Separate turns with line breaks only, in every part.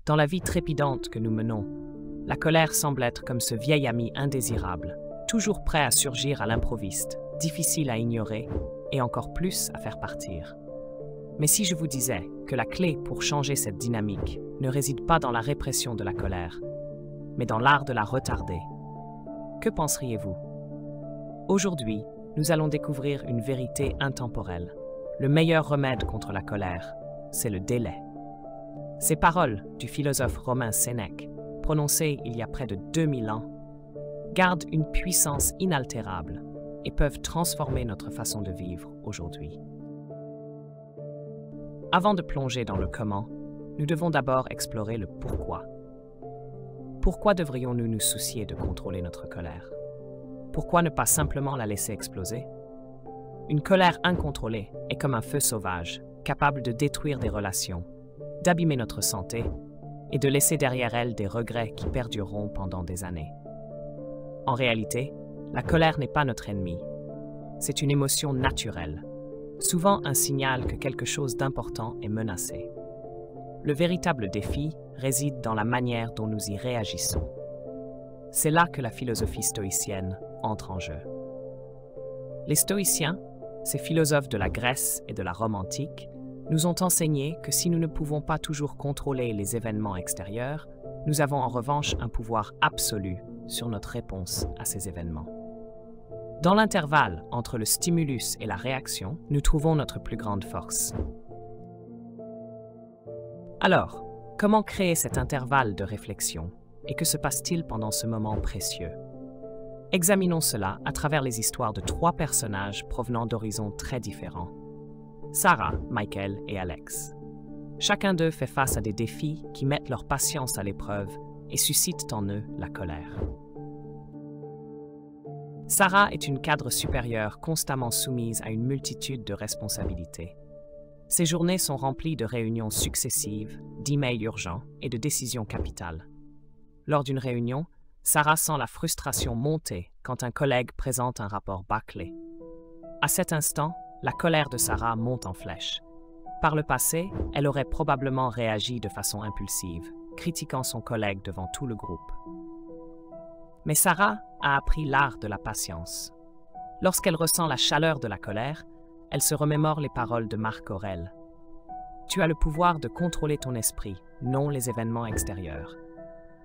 Dans la vie trépidante que nous menons, la colère semble être comme ce vieil ami indésirable, toujours prêt à surgir à l'improviste, difficile à ignorer et encore plus à faire partir. Mais si je vous disais que la clé pour changer cette dynamique ne réside pas dans la répression de la colère, mais dans l'art de la retarder, que penseriez-vous? Aujourd'hui, nous allons découvrir une vérité intemporelle. Le meilleur remède contre la colère, c'est le délai. Ces paroles du philosophe romain Sénèque, prononcées il y a près de 2000 ans, gardent une puissance inaltérable et peuvent transformer notre façon de vivre aujourd'hui. Avant de plonger dans le comment, nous devons d'abord explorer le pourquoi. Pourquoi devrions-nous nous soucier de contrôler notre colère? Pourquoi ne pas simplement la laisser exploser? Une colère incontrôlée est comme un feu sauvage, capable de détruire des relations, d'abîmer notre santé et de laisser derrière elle des regrets qui perdureront pendant des années. En réalité, la colère n'est pas notre ennemi. C'est une émotion naturelle, souvent un signal que quelque chose d'important est menacé. Le véritable défi réside dans la manière dont nous y réagissons. C'est là que la philosophie stoïcienne entre en jeu. Les stoïciens, ces philosophes de la Grèce et de la Rome antique, nous ont enseigné que si nous ne pouvons pas toujours contrôler les événements extérieurs, nous avons en revanche un pouvoir absolu sur notre réponse à ces événements. Dans l'intervalle entre le stimulus et la réaction, nous trouvons notre plus grande force. Alors, comment créer cet intervalle de réflexion et que se passe-t-il pendant ce moment précieux? Examinons cela à travers les histoires de 3 personnages provenant d'horizons très différents. Sarah, Michael et Alex. Chacun d'eux fait face à des défis qui mettent leur patience à l'épreuve et suscitent en eux la colère. Sarah est une cadre supérieure constamment soumise à une multitude de responsabilités. Ses journées sont remplies de réunions successives, d'emails urgents et de décisions capitales. Lors d'une réunion, Sarah sent la frustration monter quand un collègue présente un rapport bâclé. À cet instant, la colère de Sarah monte en flèche. Par le passé, elle aurait probablement réagi de façon impulsive, critiquant son collègue devant tout le groupe. Mais Sarah a appris l'art de la patience. Lorsqu'elle ressent la chaleur de la colère, elle se remémore les paroles de Marc Aurèle. « Tu as le pouvoir de contrôler ton esprit, non les événements extérieurs.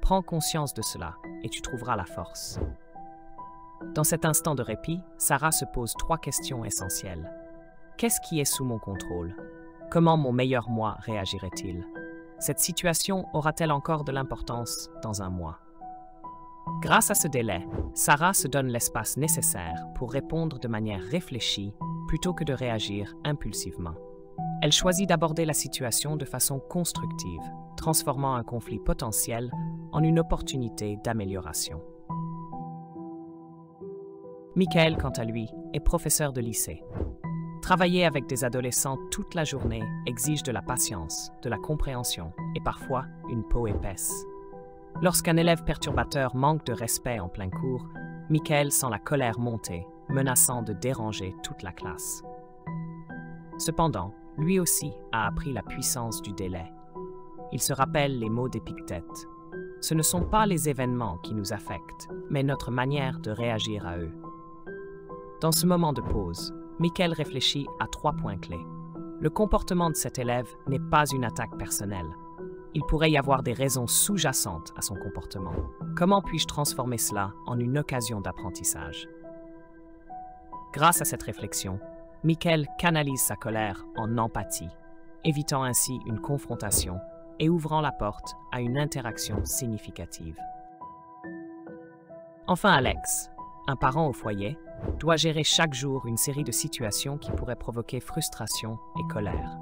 Prends conscience de cela et tu trouveras la force. » Dans cet instant de répit, Sarah se pose 3 questions essentielles. Qu'est-ce qui est sous mon contrôle? Comment mon meilleur moi réagirait-il? Cette situation aura-t-elle encore de l'importance dans un mois? Grâce à ce délai, Sarah se donne l'espace nécessaire pour répondre de manière réfléchie plutôt que de réagir impulsivement. Elle choisit d'aborder la situation de façon constructive, transformant un conflit potentiel en une opportunité d'amélioration. Michael, quant à lui, est professeur de lycée. Travailler avec des adolescents toute la journée exige de la patience, de la compréhension et parfois une peau épaisse. Lorsqu'un élève perturbateur manque de respect en plein cours, Michael sent la colère monter, menaçant de déranger toute la classe. Cependant, lui aussi a appris la puissance du délai. Il se rappelle les mots d'Épictète. Ce ne sont pas les événements qui nous affectent, mais notre manière de réagir à eux. Dans ce moment de pause, Michael réfléchit à 3 points clés. Le comportement de cet élève n'est pas une attaque personnelle. Il pourrait y avoir des raisons sous-jacentes à son comportement. Comment puis-je transformer cela en une occasion d'apprentissage? Grâce à cette réflexion, Michael canalise sa colère en empathie, évitant ainsi une confrontation et ouvrant la porte à une interaction significative. Enfin, Alex, un parent au foyer, doit gérer chaque jour une série de situations qui pourraient provoquer frustration et colère.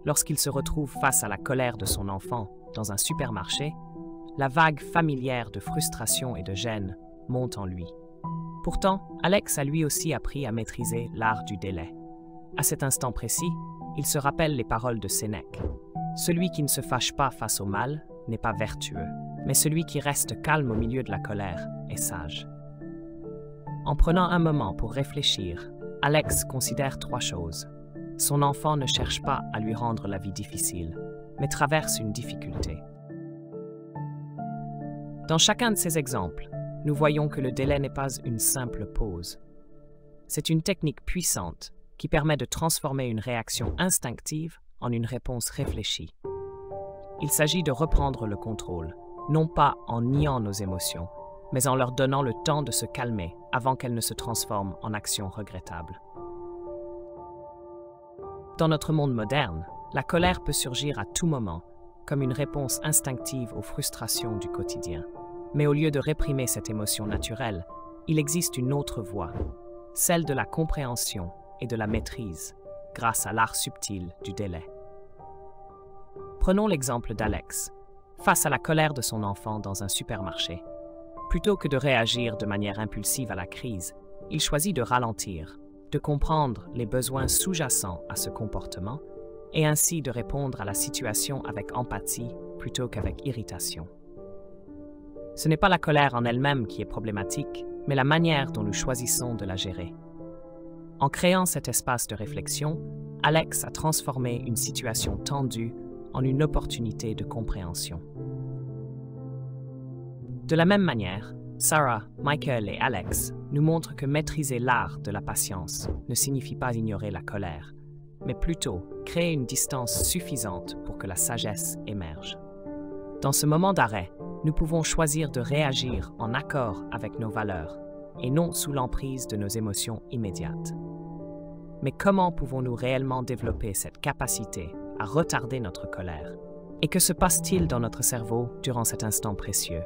Lorsqu'il se retrouve face à la colère de son enfant dans un supermarché, la vague familière de frustration et de gêne monte en lui. Pourtant, Alex a lui aussi appris à maîtriser l'art du délai. À cet instant précis, il se rappelle les paroles de Sénèque. Celui qui ne se fâche pas face au mal n'est pas vertueux, mais celui qui reste calme au milieu de la colère est sage. En prenant un moment pour réfléchir, Alex considère 3 choses. Son enfant ne cherche pas à lui rendre la vie difficile. mais traverse une difficulté. Dans chacun de ces exemples, nous voyons que le délai n'est pas une simple pause. C'est une technique puissante qui permet de transformer une réaction instinctive en une réponse réfléchie. Il s'agit de reprendre le contrôle, non pas en niant nos émotions, mais en leur donnant le temps de se calmer avant qu'elles ne se transforment en actions regrettables. Dans notre monde moderne, la colère peut surgir à tout moment, comme une réponse instinctive aux frustrations du quotidien. Mais au lieu de réprimer cette émotion naturelle, il existe une autre voie, celle de la compréhension et de la maîtrise, grâce à l'art subtil du délai. Prenons l'exemple d'Alex, face à la colère de son enfant dans un supermarché. Plutôt que de réagir de manière impulsive à la crise, il choisit de ralentir, de comprendre les besoins sous-jacents à ce comportement et ainsi de répondre à la situation avec empathie plutôt qu'avec irritation. Ce n'est pas la colère en elle-même qui est problématique, mais la manière dont nous choisissons de la gérer. En créant cet espace de réflexion, Alex a transformé une situation tendue en une opportunité de compréhension. De la même manière, Sarah, Michael et Alex nous montrent que maîtriser l'art de la patience ne signifie pas ignorer la colère, mais plutôt créer une distance suffisante pour que la sagesse émerge. Dans ce moment d'arrêt, nous pouvons choisir de réagir en accord avec nos valeurs et non sous l'emprise de nos émotions immédiates. Mais comment pouvons-nous réellement développer cette capacité à retarder notre colère? Et que se passe-t-il dans notre cerveau durant cet instant précieux?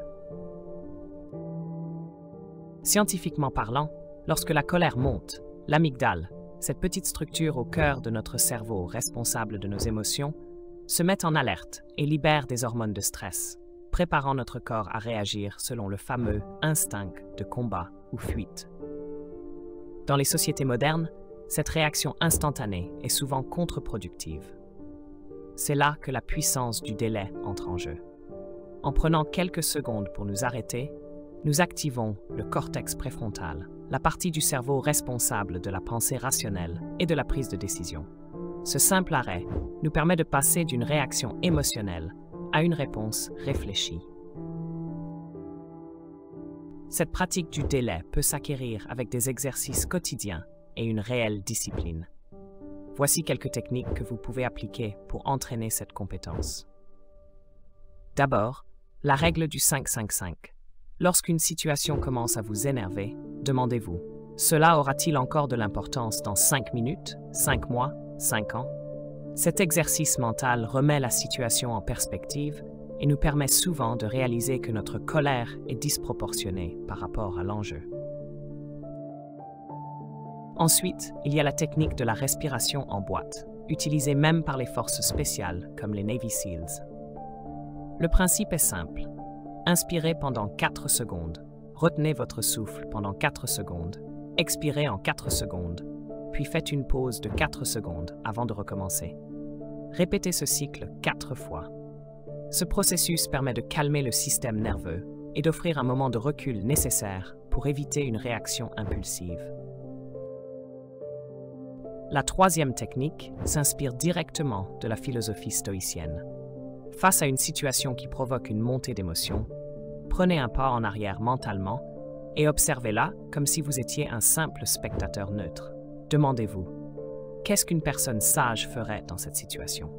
Scientifiquement parlant, lorsque la colère monte, l'amygdale, cette petite structure au cœur de notre cerveau responsable de nos émotions, se met en alerte et libère des hormones de stress, préparant notre corps à réagir selon le fameux instinct de combat ou fuite. Dans les sociétés modernes, cette réaction instantanée est souvent contre-productive. C'est là que la puissance du délai entre en jeu. En prenant quelques secondes pour nous arrêter, nous activons le cortex préfrontal, la partie du cerveau responsable de la pensée rationnelle et de la prise de décision. Ce simple arrêt nous permet de passer d'une réaction émotionnelle à une réponse réfléchie. Cette pratique du délai peut s'acquérir avec des exercices quotidiens et une réelle discipline. Voici quelques techniques que vous pouvez appliquer pour entraîner cette compétence. D'abord, la règle du 5-5-5. Lorsqu'une situation commence à vous énerver, demandez-vous, cela aura-t-il encore de l'importance dans 5 minutes, 5 mois, 5 ans? Cet exercice mental remet la situation en perspective et nous permet souvent de réaliser que notre colère est disproportionnée par rapport à l'enjeu. Ensuite, il y a la technique de la respiration en boîte, utilisée même par les forces spéciales comme les Navy SEALs. Le principe est simple. Inspirez pendant 4 secondes, retenez votre souffle pendant 4 secondes, expirez en 4 secondes, puis faites une pause de 4 secondes avant de recommencer. Répétez ce cycle 4 fois. Ce processus permet de calmer le système nerveux et d'offrir un moment de recul nécessaire pour éviter une réaction impulsive. La troisième technique s'inspire directement de la philosophie stoïcienne. Face à une situation qui provoque une montée d'émotions, prenez un pas en arrière mentalement et observez-la comme si vous étiez un simple spectateur neutre. Demandez-vous, qu'est-ce qu'une personne sage ferait dans cette situation?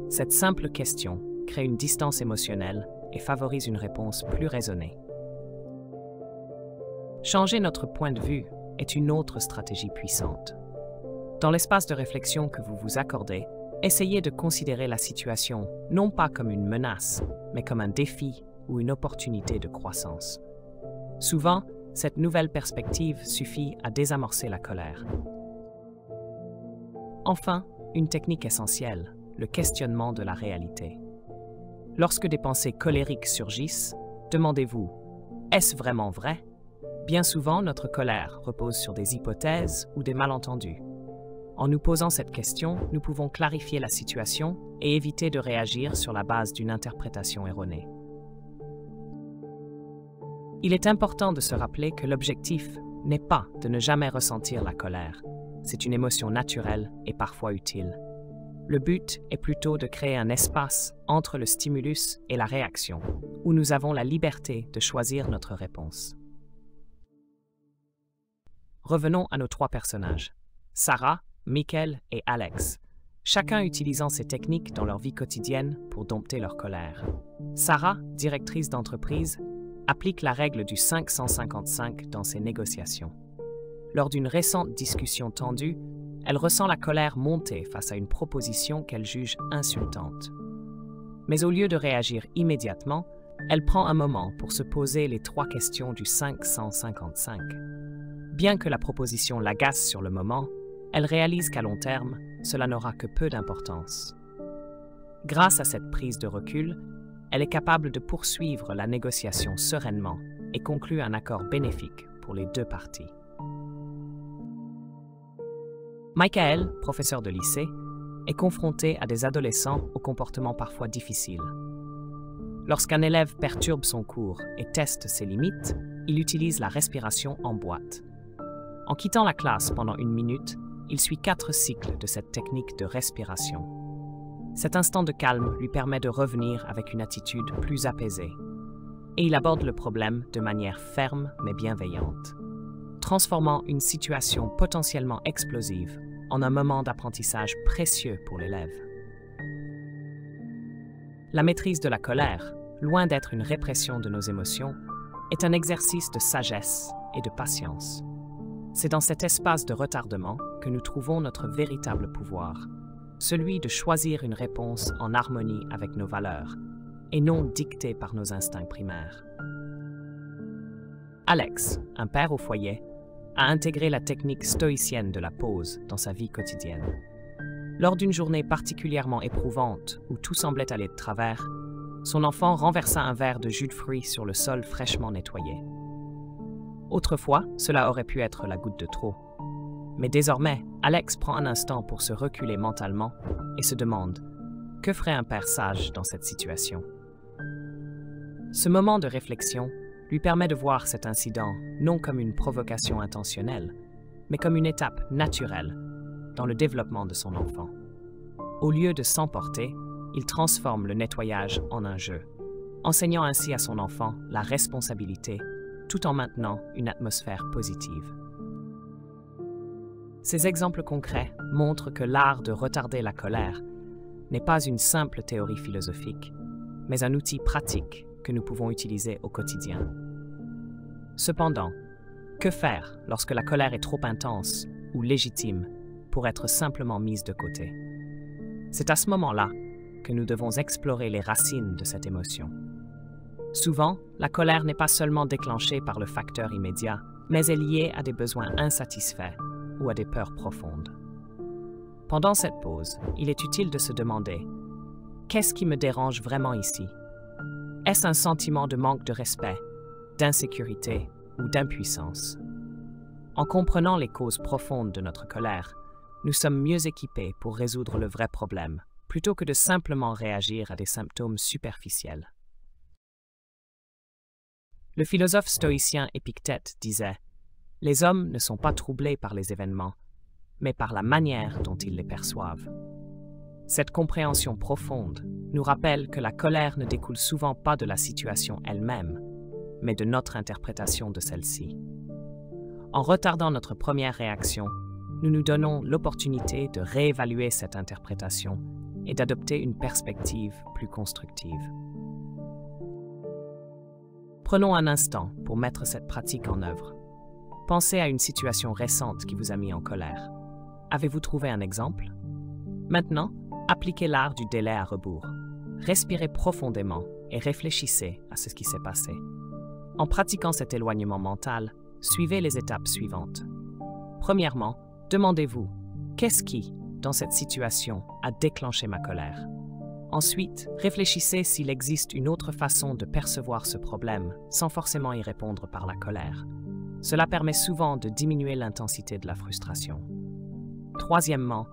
Cette simple question crée une distance émotionnelle et favorise une réponse plus raisonnée. Changer notre point de vue est une autre stratégie puissante. Dans l'espace de réflexion que vous vous accordez, essayez de considérer la situation non pas comme une menace, mais comme un défi ou une opportunité de croissance. Souvent, cette nouvelle perspective suffit à désamorcer la colère. Enfin, une technique essentielle, le questionnement de la réalité. Lorsque des pensées colériques surgissent, demandez-vous, est-ce vraiment vrai? Bien souvent, notre colère repose sur des hypothèses ou des malentendus. En nous posant cette question, nous pouvons clarifier la situation et éviter de réagir sur la base d'une interprétation erronée. Il est important de se rappeler que l'objectif n'est pas de ne jamais ressentir la colère. C'est une émotion naturelle et parfois utile. Le but est plutôt de créer un espace entre le stimulus et la réaction, où nous avons la liberté de choisir notre réponse. Revenons à nos trois personnages, Sarah, Michael et Alex, chacun utilisant ces techniques dans leur vie quotidienne pour dompter leur colère. Sarah, directrice d'entreprise, applique la règle du 555 dans ses négociations. Lors d'une récente discussion tendue, elle ressent la colère monter face à une proposition qu'elle juge insultante. Mais au lieu de réagir immédiatement, elle prend un moment pour se poser les trois questions du 555. Bien que la proposition l'agace sur le moment, elle réalise qu'à long terme, cela n'aura que peu d'importance. Grâce à cette prise de recul, elle est capable de poursuivre la négociation sereinement et conclut un accord bénéfique pour les deux parties. Michael, professeur de lycée, est confronté à des adolescents au comportement parfois difficile. Lorsqu'un élève perturbe son cours et teste ses limites, il utilise la respiration en boîte. En quittant la classe pendant 1 minute, il suit 4 cycles de cette technique de respiration. Cet instant de calme lui permet de revenir avec une attitude plus apaisée. Et il aborde le problème de manière ferme mais bienveillante, transformant une situation potentiellement explosive en un moment d'apprentissage précieux pour l'élève. La maîtrise de la colère, loin d'être une répression de nos émotions, est un exercice de sagesse et de patience. C'est dans cet espace de retardement que nous trouvons notre véritable pouvoir, celui de choisir une réponse en harmonie avec nos valeurs, et non dictée par nos instincts primaires. Alex, un père au foyer, a intégré la technique stoïcienne de la pause dans sa vie quotidienne. Lors d'une journée particulièrement éprouvante où tout semblait aller de travers, son enfant renversa un verre de jus de fruits sur le sol fraîchement nettoyé. Autrefois, cela aurait pu être la goutte de trop. Mais désormais, Alex prend un instant pour se reculer mentalement et se demande « Que ferait un père sage dans cette situation ?» Ce moment de réflexion lui permet de voir cet incident non comme une provocation intentionnelle, mais comme une étape naturelle dans le développement de son enfant. Au lieu de s'emporter, il transforme le nettoyage en un jeu, enseignant ainsi à son enfant la responsabilité tout en maintenant une atmosphère positive. Ces exemples concrets montrent que l'art de retarder la colère n'est pas une simple théorie philosophique, mais un outil pratique que nous pouvons utiliser au quotidien. Cependant, que faire lorsque la colère est trop intense ou légitime pour être simplement mise de côté? C'est à ce moment-là que nous devons explorer les racines de cette émotion. Souvent, la colère n'est pas seulement déclenchée par le facteur immédiat, mais est liée à des besoins insatisfaits ou à des peurs profondes. Pendant cette pause, il est utile de se demander « Qu'est-ce qui me dérange vraiment ici? Est-ce un sentiment de manque de respect, d'insécurité ou d'impuissance? » En comprenant les causes profondes de notre colère, nous sommes mieux équipés pour résoudre le vrai problème, plutôt que de simplement réagir à des symptômes superficiels. Le philosophe stoïcien Épictète disait « Les hommes ne sont pas troublés par les événements, mais par la manière dont ils les perçoivent. » Cette compréhension profonde nous rappelle que la colère ne découle souvent pas de la situation elle-même, mais de notre interprétation de celle-ci. En retardant notre première réaction, nous nous donnons l'opportunité de réévaluer cette interprétation et d'adopter une perspective plus constructive. Prenons un instant pour mettre cette pratique en œuvre. Pensez à une situation récente qui vous a mis en colère. Avez-vous trouvé un exemple? Maintenant, appliquez l'art du délai à rebours. Respirez profondément et réfléchissez à ce qui s'est passé. En pratiquant cet éloignement mental, suivez les étapes suivantes. Premièrement, demandez-vous « Qu'est-ce qui, dans cette situation, a déclenché ma colère ?» Ensuite, réfléchissez s'il existe une autre façon de percevoir ce problème sans forcément y répondre par la colère. Cela permet souvent de diminuer l'intensité de la frustration. Troisièmement,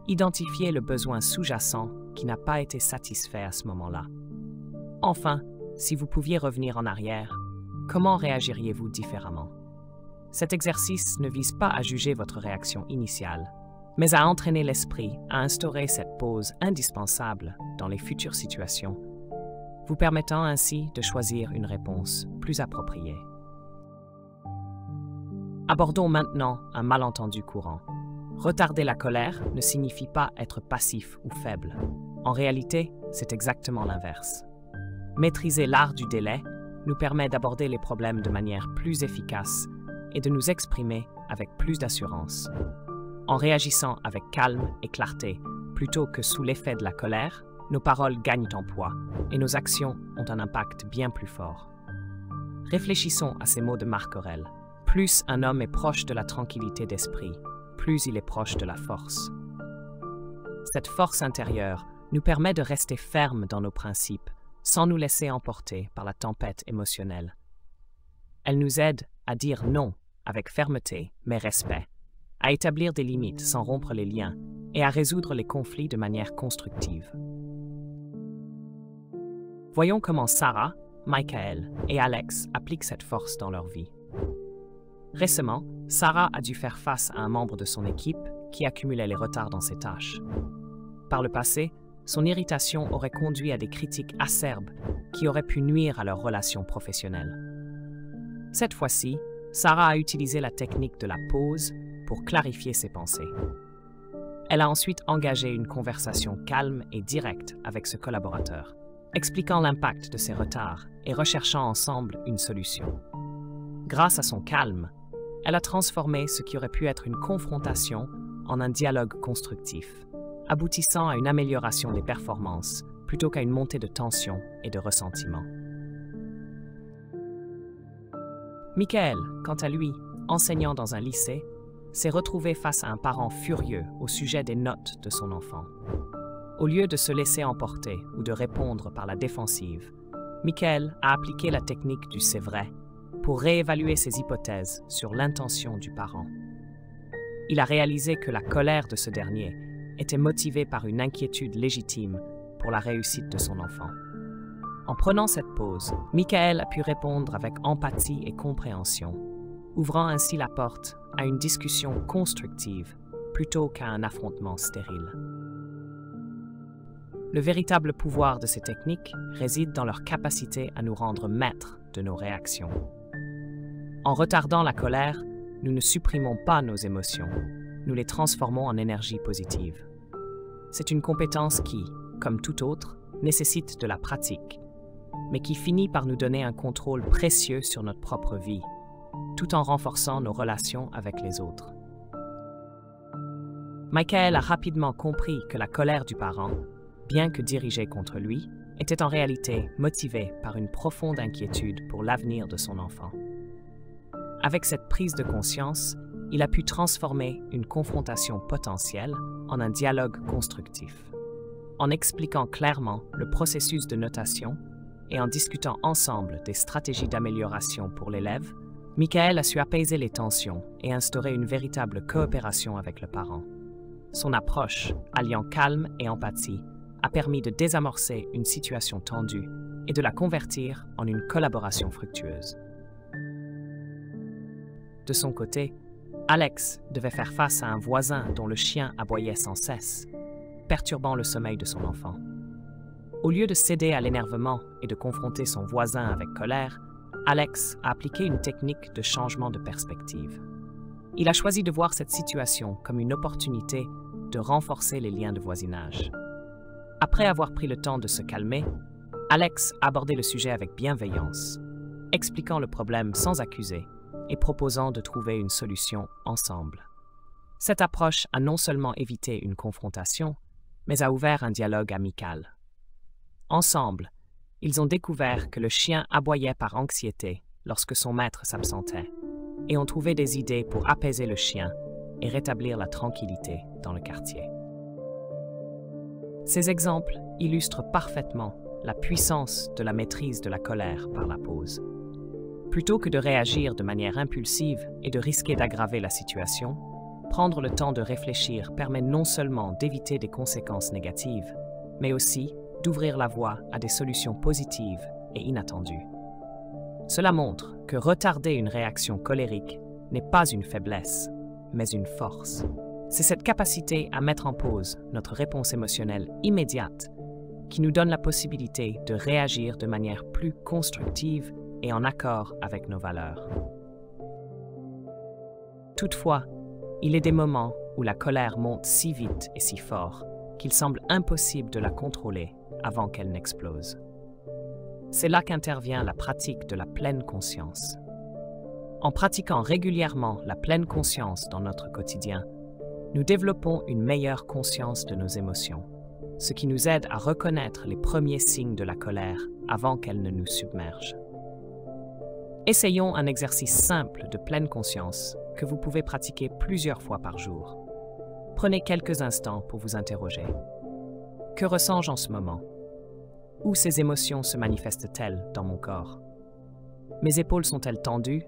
identifiez le besoin sous-jacent qui n'a pas été satisfait à ce moment-là. Enfin, si vous pouviez revenir en arrière, comment réagiriez-vous différemment? Cet exercice ne vise pas à juger votre réaction initiale, mais à entraîner l'esprit à instaurer cette pause indispensable dans les futures situations, vous permettant ainsi de choisir une réponse plus appropriée. Abordons maintenant un malentendu courant. Retarder la colère ne signifie pas être passif ou faible. En réalité, c'est exactement l'inverse. Maîtriser l'art du délai nous permet d'aborder les problèmes de manière plus efficace et de nous exprimer avec plus d'assurance. En réagissant avec calme et clarté, plutôt que sous l'effet de la colère, nos paroles gagnent en poids et nos actions ont un impact bien plus fort. Réfléchissons à ces mots de Marc Aurèle. Plus un homme est proche de la tranquillité d'esprit, plus il est proche de la force. Cette force intérieure nous permet de rester fermes dans nos principes, sans nous laisser emporter par la tempête émotionnelle. Elle nous aide à dire non avec fermeté mais respect, à établir des limites sans rompre les liens et à résoudre les conflits de manière constructive. Voyons comment Sarah, Michael et Alex appliquent cette force dans leur vie. Récemment, Sarah a dû faire face à un membre de son équipe qui accumulait les retards dans ses tâches. Par le passé, son irritation aurait conduit à des critiques acerbes qui auraient pu nuire à leur relation professionnelle. Cette fois-ci, Sarah a utilisé la technique de la pause pour clarifier ses pensées. Elle a ensuite engagé une conversation calme et directe avec ce collaborateur, expliquant l'impact de ses retards et recherchant ensemble une solution. Grâce à son calme, elle a transformé ce qui aurait pu être une confrontation en un dialogue constructif, aboutissant à une amélioration des performances plutôt qu'à une montée de tension et de ressentiment. Michael, quant à lui, enseignant dans un lycée, s'est retrouvé face à un parent furieux au sujet des notes de son enfant. Au lieu de se laisser emporter ou de répondre par la défensive, Michael a appliqué la technique du « c'est vrai » pour réévaluer ses hypothèses sur l'intention du parent. Il a réalisé que la colère de ce dernier était motivée par une inquiétude légitime pour la réussite de son enfant. En prenant cette pause, Michael a pu répondre avec empathie et compréhension, ouvrant ainsi la porte à une discussion constructive plutôt qu'à un affrontement stérile. Le véritable pouvoir de ces techniques réside dans leur capacité à nous rendre maîtres de nos réactions. En retardant la colère, nous ne supprimons pas nos émotions, nous les transformons en énergie positive. C'est une compétence qui, comme toute autre, nécessite de la pratique, mais qui finit par nous donner un contrôle précieux sur notre propre vie, tout en renforçant nos relations avec les autres. Michael a rapidement compris que la colère du parent, bien que dirigée contre lui, était en réalité motivée par une profonde inquiétude pour l'avenir de son enfant. Avec cette prise de conscience, il a pu transformer une confrontation potentielle en un dialogue constructif. En expliquant clairement le processus de notation et en discutant ensemble des stratégies d'amélioration pour l'élève, Michael a su apaiser les tensions et instaurer une véritable coopération avec le parent. Son approche, alliant calme et empathie, a permis de désamorcer une situation tendue et de la convertir en une collaboration fructueuse. De son côté, Alex devait faire face à un voisin dont le chien aboyait sans cesse, perturbant le sommeil de son enfant. Au lieu de céder à l'énervement et de confronter son voisin avec colère, Alex a appliqué une technique de changement de perspective. Il a choisi de voir cette situation comme une opportunité de renforcer les liens de voisinage. Après avoir pris le temps de se calmer, Alex a abordé le sujet avec bienveillance, expliquant le problème sans accuser et proposant de trouver une solution ensemble. Cette approche a non seulement évité une confrontation, mais a ouvert un dialogue amical. Ensemble, ils ont découvert que le chien aboyait par anxiété lorsque son maître s'absentait et ont trouvé des idées pour apaiser le chien et rétablir la tranquillité dans le quartier. Ces exemples illustrent parfaitement la puissance de la maîtrise de la colère par la pause. Plutôt que de réagir de manière impulsive et de risquer d'aggraver la situation, prendre le temps de réfléchir permet non seulement d'éviter des conséquences négatives, mais aussi d'ouvrir la voie à des solutions positives et inattendues. Cela montre que retarder une réaction colérique n'est pas une faiblesse, mais une force. C'est cette capacité à mettre en pause notre réponse émotionnelle immédiate qui nous donne la possibilité de réagir de manière plus constructive et en accord avec nos valeurs. Toutefois, il est des moments où la colère monte si vite et si fort qu'il semble impossible de la contrôler avant qu'elle n'explose. C'est là qu'intervient la pratique de la pleine conscience. En pratiquant régulièrement la pleine conscience dans notre quotidien, nous développons une meilleure conscience de nos émotions, ce qui nous aide à reconnaître les premiers signes de la colère avant qu'elle ne nous submerge. Essayons un exercice simple de pleine conscience que vous pouvez pratiquer plusieurs fois par jour. Prenez quelques instants pour vous interroger. Que ressens-je en ce moment? Où ces émotions se manifestent-elles dans mon corps? Mes épaules sont-elles tendues?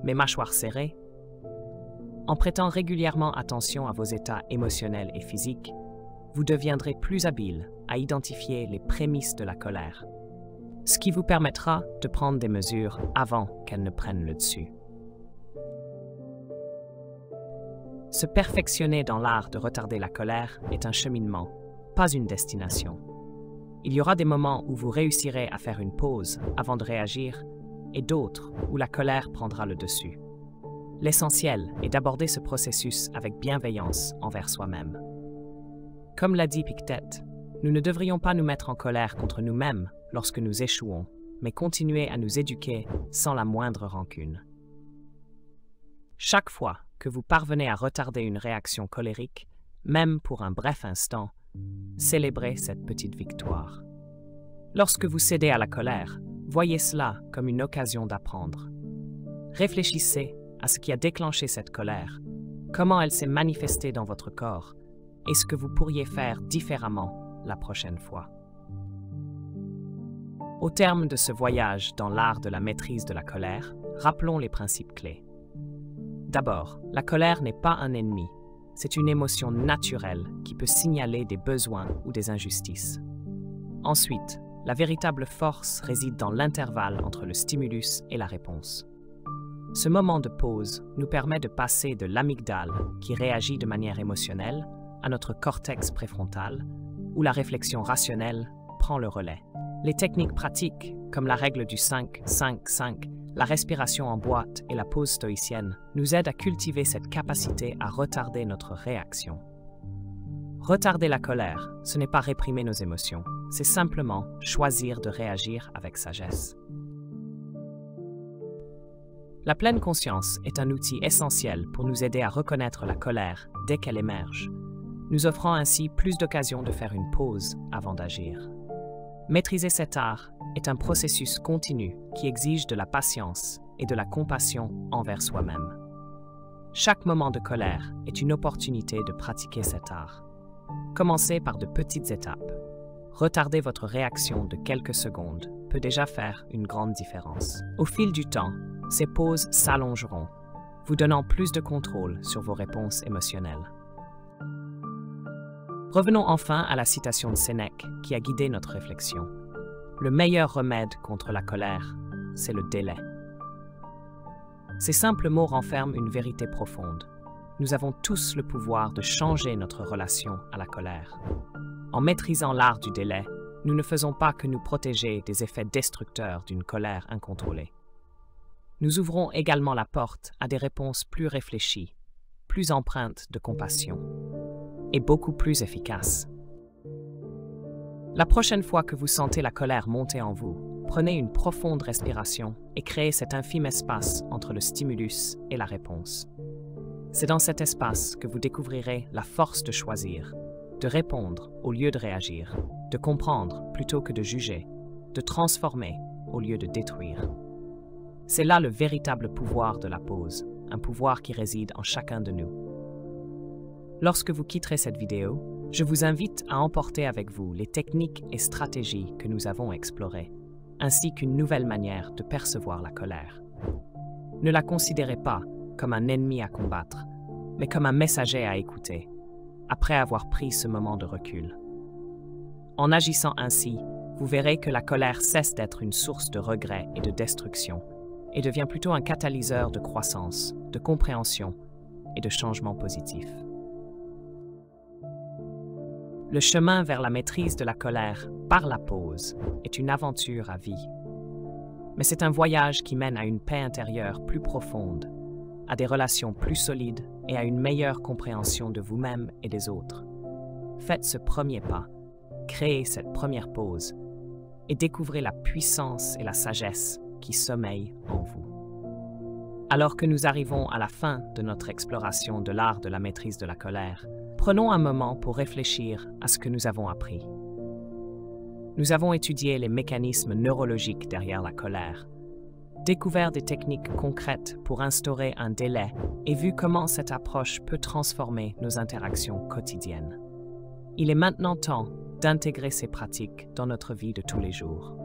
Mes mâchoires serrées? En prêtant régulièrement attention à vos états émotionnels et physiques, vous deviendrez plus habile à identifier les prémices de la colère, ce qui vous permettra de prendre des mesures avant qu'elles ne prennent le dessus. Se perfectionner dans l'art de retarder la colère est un cheminement, pas une destination. Il y aura des moments où vous réussirez à faire une pause avant de réagir et d'autres où la colère prendra le dessus. L'essentiel est d'aborder ce processus avec bienveillance envers soi-même. Comme l'a dit Épictète, nous ne devrions pas nous mettre en colère contre nous-mêmes lorsque nous échouons, mais continuer à nous éduquer sans la moindre rancune. Chaque fois que vous parvenez à retarder une réaction colérique, même pour un bref instant, célébrez cette petite victoire. Lorsque vous cédez à la colère, voyez cela comme une occasion d'apprendre. Réfléchissez à ce qui a déclenché cette colère, comment elle s'est manifestée dans votre corps et ce que vous pourriez faire différemment la prochaine fois. Au terme de ce voyage dans l'art de la maîtrise de la colère, rappelons les principes clés. D'abord, la colère n'est pas un ennemi, c'est une émotion naturelle qui peut signaler des besoins ou des injustices. Ensuite, la véritable force réside dans l'intervalle entre le stimulus et la réponse. Ce moment de pause nous permet de passer de l'amygdale, qui réagit de manière émotionnelle, à notre cortex préfrontal, où la réflexion rationnelle prend le relais. Les techniques pratiques, comme la règle du 5-5-5, la respiration en boîte et la pause stoïcienne, nous aident à cultiver cette capacité à retarder notre réaction. Retarder la colère, ce n'est pas réprimer nos émotions, c'est simplement choisir de réagir avec sagesse. La pleine conscience est un outil essentiel pour nous aider à reconnaître la colère dès qu'elle émerge, nous offrant ainsi plus d'occasions de faire une pause avant d'agir. Maîtriser cet art est un processus continu qui exige de la patience et de la compassion envers soi-même. Chaque moment de colère est une opportunité de pratiquer cet art. Commencez par de petites étapes. Retarder votre réaction de quelques secondes peut déjà faire une grande différence. Au fil du temps, ces pauses s'allongeront, vous donnant plus de contrôle sur vos réponses émotionnelles. Revenons enfin à la citation de Sénèque qui a guidé notre réflexion. Le meilleur remède contre la colère, c'est le délai. Ces simples mots renferment une vérité profonde. Nous avons tous le pouvoir de changer notre relation à la colère. En maîtrisant l'art du délai, nous ne faisons pas que nous protéger des effets destructeurs d'une colère incontrôlée. Nous ouvrons également la porte à des réponses plus réfléchies, plus empreintes de compassion et beaucoup plus efficaces. La prochaine fois que vous sentez la colère monter en vous, prenez une profonde respiration et créez cet infime espace entre le stimulus et la réponse. C'est dans cet espace que vous découvrirez la force de choisir, de répondre au lieu de réagir, de comprendre plutôt que de juger, de transformer au lieu de détruire. C'est là le véritable pouvoir de la pause, un pouvoir qui réside en chacun de nous. Lorsque vous quitterez cette vidéo, je vous invite à emporter avec vous les techniques et stratégies que nous avons explorées, ainsi qu'une nouvelle manière de percevoir la colère. Ne la considérez pas comme un ennemi à combattre, mais comme un messager à écouter, après avoir pris ce moment de recul. En agissant ainsi, vous verrez que la colère cesse d'être une source de regret et de destruction, et devient plutôt un catalyseur de croissance, de compréhension et de changement positif. Le chemin vers la maîtrise de la colère par la pause est une aventure à vie. Mais c'est un voyage qui mène à une paix intérieure plus profonde, à des relations plus solides et à une meilleure compréhension de vous-même et des autres. Faites ce premier pas, créez cette première pause et découvrez la puissance et la sagesse qui sommeillent en vous. Alors que nous arrivons à la fin de notre exploration de l'art de la maîtrise de la colère, prenons un moment pour réfléchir à ce que nous avons appris. Nous avons étudié les mécanismes neurologiques derrière la colère, découvert des techniques concrètes pour instaurer un délai et vu comment cette approche peut transformer nos interactions quotidiennes. Il est maintenant temps d'intégrer ces pratiques dans notre vie de tous les jours.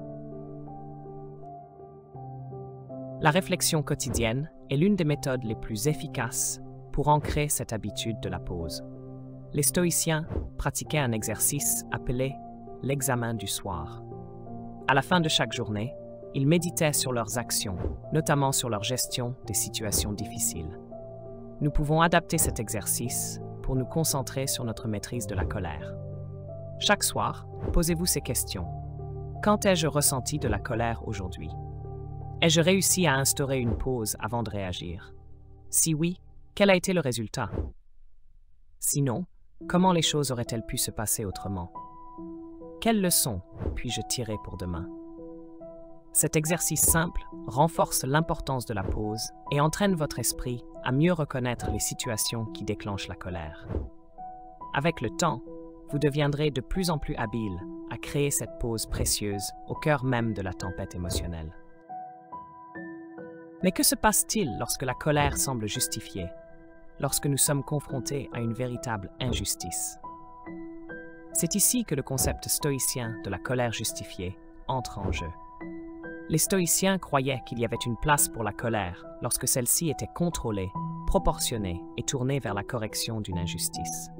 La réflexion quotidienne est l'une des méthodes les plus efficaces pour ancrer cette habitude de la pause. Les stoïciens pratiquaient un exercice appelé l'examen du soir. À la fin de chaque journée, ils méditaient sur leurs actions, notamment sur leur gestion des situations difficiles. Nous pouvons adapter cet exercice pour nous concentrer sur notre maîtrise de la colère. Chaque soir, posez-vous ces questions. Quand ai-je ressenti de la colère aujourd'hui? Ai-je réussi à instaurer une pause avant de réagir? Si oui, quel a été le résultat? Sinon, comment les choses auraient-elles pu se passer autrement? Quelles leçons puis-je tirer pour demain? Cet exercice simple renforce l'importance de la pause et entraîne votre esprit à mieux reconnaître les situations qui déclenchent la colère. Avec le temps, vous deviendrez de plus en plus habile à créer cette pause précieuse au cœur même de la tempête émotionnelle. Mais que se passe-t-il lorsque la colère semble justifiée, lorsque nous sommes confrontés à une véritable injustice? C'est ici que le concept stoïcien de la colère justifiée entre en jeu. Les stoïciens croyaient qu'il y avait une place pour la colère lorsque celle-ci était contrôlée, proportionnée et tournée vers la correction d'une injustice.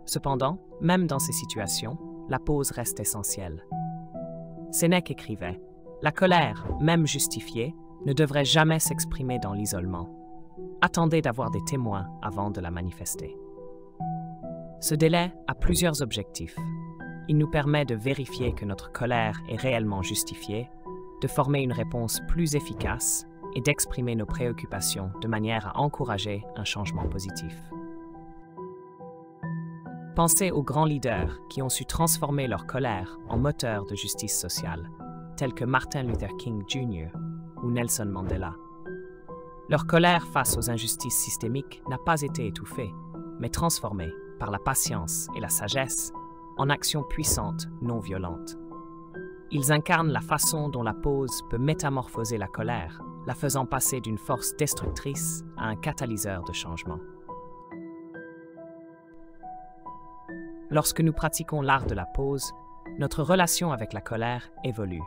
Cependant, même dans ces situations, la pause reste essentielle. Sénèque écrivait « La colère, même justifiée, ne devrait jamais s'exprimer dans l'isolement. Attendez d'avoir des témoins avant de la manifester. » Ce délai a plusieurs objectifs. Il nous permet de vérifier que notre colère est réellement justifiée, de former une réponse plus efficace et d'exprimer nos préoccupations de manière à encourager un changement positif. Pensez aux grands leaders qui ont su transformer leur colère en moteur de justice sociale, tels que Martin Luther King Jr. ou Nelson Mandela. Leur colère face aux injustices systémiques n'a pas été étouffée, mais transformée par la patience et la sagesse en actions puissantes, non violentes. Ils incarnent la façon dont la pause peut métamorphoser la colère, la faisant passer d'une force destructrice à un catalyseur de changement. Lorsque nous pratiquons l'art de la pause, notre relation avec la colère évolue.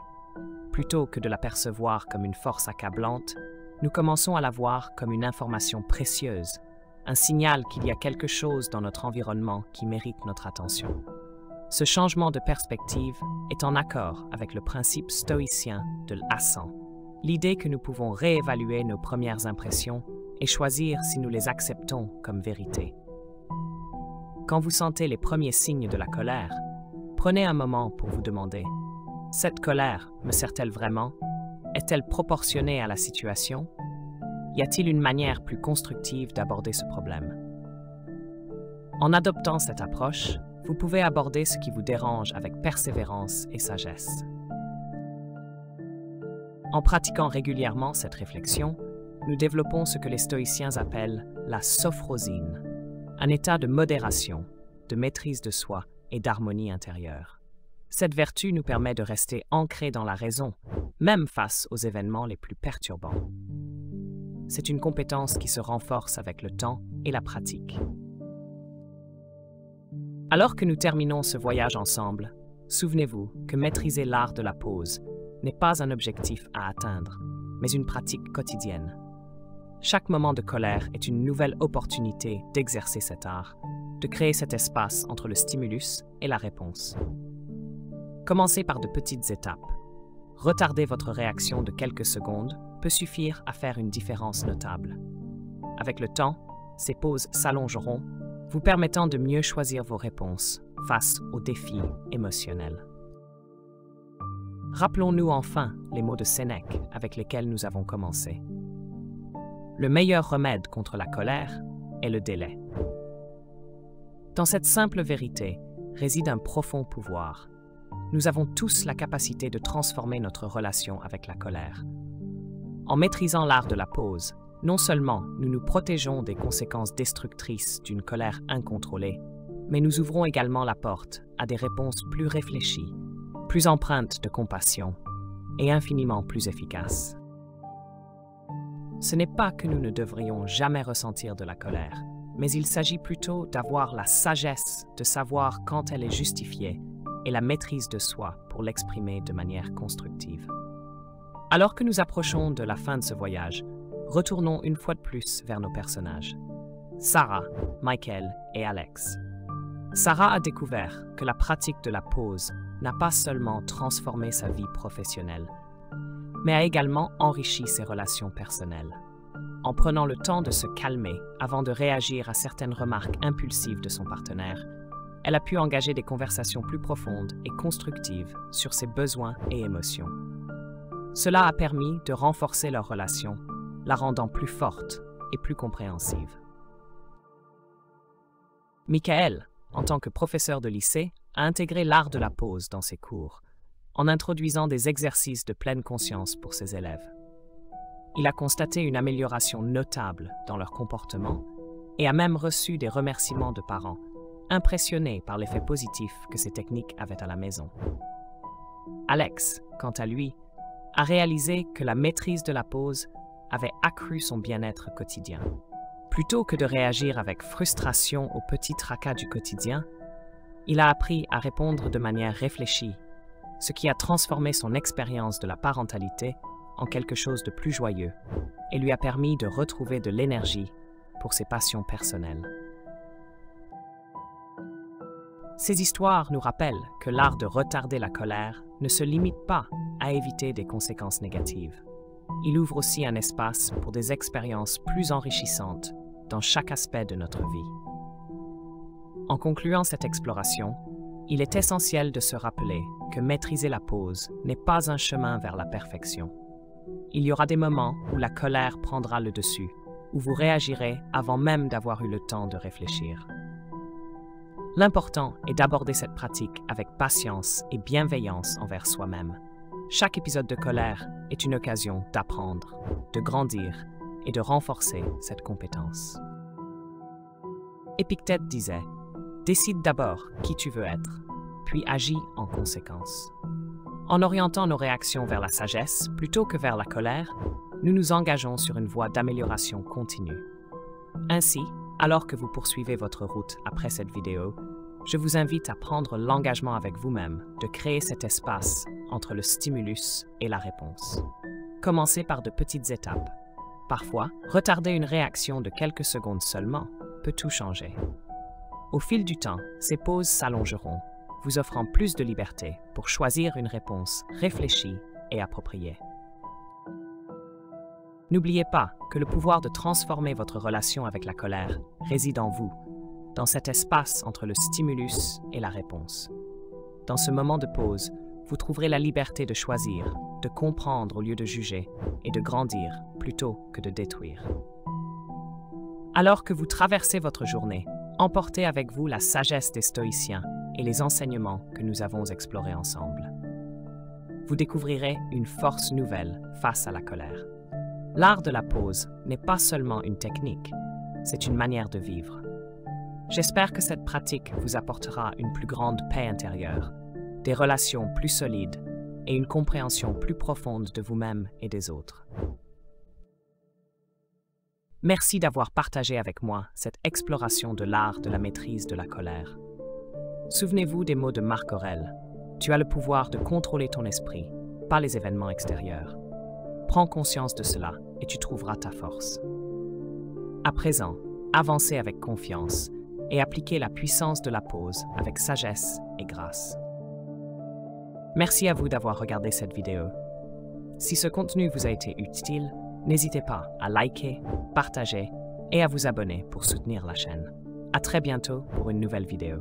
Plutôt que de la percevoir comme une force accablante, nous commençons à la voir comme une information précieuse, un signal qu'il y a quelque chose dans notre environnement qui mérite notre attention. Ce changement de perspective est en accord avec le principe stoïcien de l'ascent, l'idée que nous pouvons réévaluer nos premières impressions et choisir si nous les acceptons comme vérité. Quand vous sentez les premiers signes de la colère, prenez un moment pour vous demander « Cette colère me sert-elle vraiment? Est-elle proportionnée à la situation? Y a-t-il une manière plus constructive d'aborder ce problème? » En adoptant cette approche, vous pouvez aborder ce qui vous dérange avec persévérance et sagesse. En pratiquant régulièrement cette réflexion, nous développons ce que les stoïciens appellent la sophrosine, un état de modération, de maîtrise de soi et d'harmonie intérieure. Cette vertu nous permet de rester ancrés dans la raison, même face aux événements les plus perturbants. C'est une compétence qui se renforce avec le temps et la pratique. Alors que nous terminons ce voyage ensemble, souvenez-vous que maîtriser l'art de la pause n'est pas un objectif à atteindre, mais une pratique quotidienne. Chaque moment de colère est une nouvelle opportunité d'exercer cet art, de créer cet espace entre le stimulus et la réponse. Commencez par de petites étapes. Retarder votre réaction de quelques secondes peut suffire à faire une différence notable. Avec le temps, ces pauses s'allongeront, vous permettant de mieux choisir vos réponses, face aux défis émotionnels. Rappelons-nous enfin les mots de Sénèque avec lesquels nous avons commencé. Le meilleur remède contre la colère est le délai. Dans cette simple vérité réside un profond pouvoir. Nous avons tous la capacité de transformer notre relation avec la colère. En maîtrisant l'art de la pause, non seulement nous nous protégeons des conséquences destructrices d'une colère incontrôlée, mais nous ouvrons également la porte à des réponses plus réfléchies, plus empreintes de compassion et infiniment plus efficaces. Ce n'est pas que nous ne devrions jamais ressentir de la colère, mais il s'agit plutôt d'avoir la sagesse de savoir quand elle est justifiée et la maîtrise de soi pour l'exprimer de manière constructive. Alors que nous approchons de la fin de ce voyage, retournons une fois de plus vers nos personnages. Sarah, Michael et Alex. Sarah a découvert que la pratique de la pause n'a pas seulement transformé sa vie professionnelle, mais a également enrichi ses relations personnelles. En prenant le temps de se calmer avant de réagir à certaines remarques impulsives de son partenaire, elle a pu engager des conversations plus profondes et constructives sur ses besoins et émotions. Cela a permis de renforcer leur relation, la rendant plus forte et plus compréhensive. Michael, en tant que professeur de lycée, a intégré l'art de la pause dans ses cours, en introduisant des exercices de pleine conscience pour ses élèves. Il a constaté une amélioration notable dans leur comportement et a même reçu des remerciements de parents, impressionnés par l'effet positif que ces techniques avaient à la maison. Alex, quant à lui, a réalisé que la maîtrise de la pause avait accru son bien-être quotidien. Plutôt que de réagir avec frustration aux petits tracas du quotidien, il a appris à répondre de manière réfléchie, ce qui a transformé son expérience de la parentalité en quelque chose de plus joyeux et lui a permis de retrouver de l'énergie pour ses passions personnelles. Ces histoires nous rappellent que l'art de retarder la colère ne se limite pas à éviter des conséquences négatives. Il ouvre aussi un espace pour des expériences plus enrichissantes dans chaque aspect de notre vie. En concluant cette exploration, il est essentiel de se rappeler que maîtriser la pause n'est pas un chemin vers la perfection. Il y aura des moments où la colère prendra le dessus, où vous réagirez avant même d'avoir eu le temps de réfléchir. L'important est d'aborder cette pratique avec patience et bienveillance envers soi-même. Chaque épisode de colère est une occasion d'apprendre, de grandir et de renforcer cette compétence. Épictète disait « Décide d'abord qui tu veux être, puis agis en conséquence ». En orientant nos réactions vers la sagesse plutôt que vers la colère, nous nous engageons sur une voie d'amélioration continue. Ainsi, alors que vous poursuivez votre route après cette vidéo, je vous invite à prendre l'engagement avec vous-même de créer cet espace entre le stimulus et la réponse. Commencez par de petites étapes. Parfois, retarder une réaction de quelques secondes seulement peut tout changer. Au fil du temps, ces pauses s'allongeront, vous offrant plus de liberté pour choisir une réponse réfléchie et appropriée. N'oubliez pas que le pouvoir de transformer votre relation avec la colère réside en vous, dans cet espace entre le stimulus et la réponse. Dans ce moment de pause, vous trouverez la liberté de choisir, de comprendre au lieu de juger et de grandir plutôt que de détruire. Alors que vous traversez votre journée, emportez avec vous la sagesse des stoïciens et les enseignements que nous avons explorés ensemble. Vous découvrirez une force nouvelle face à la colère. L'art de la pause n'est pas seulement une technique, c'est une manière de vivre. J'espère que cette pratique vous apportera une plus grande paix intérieure, des relations plus solides et une compréhension plus profonde de vous-même et des autres. Merci d'avoir partagé avec moi cette exploration de l'art de la maîtrise de la colère. Souvenez-vous des mots de Marc Aurèle. Tu as le pouvoir de contrôler ton esprit, pas les événements extérieurs. Prends conscience de cela et tu trouveras ta force. À présent, avancez avec confiance et appliquez la puissance de la pause avec sagesse et grâce. Merci à vous d'avoir regardé cette vidéo. Si ce contenu vous a été utile, n'hésitez pas à liker, partager et à vous abonner pour soutenir la chaîne. À très bientôt pour une nouvelle vidéo.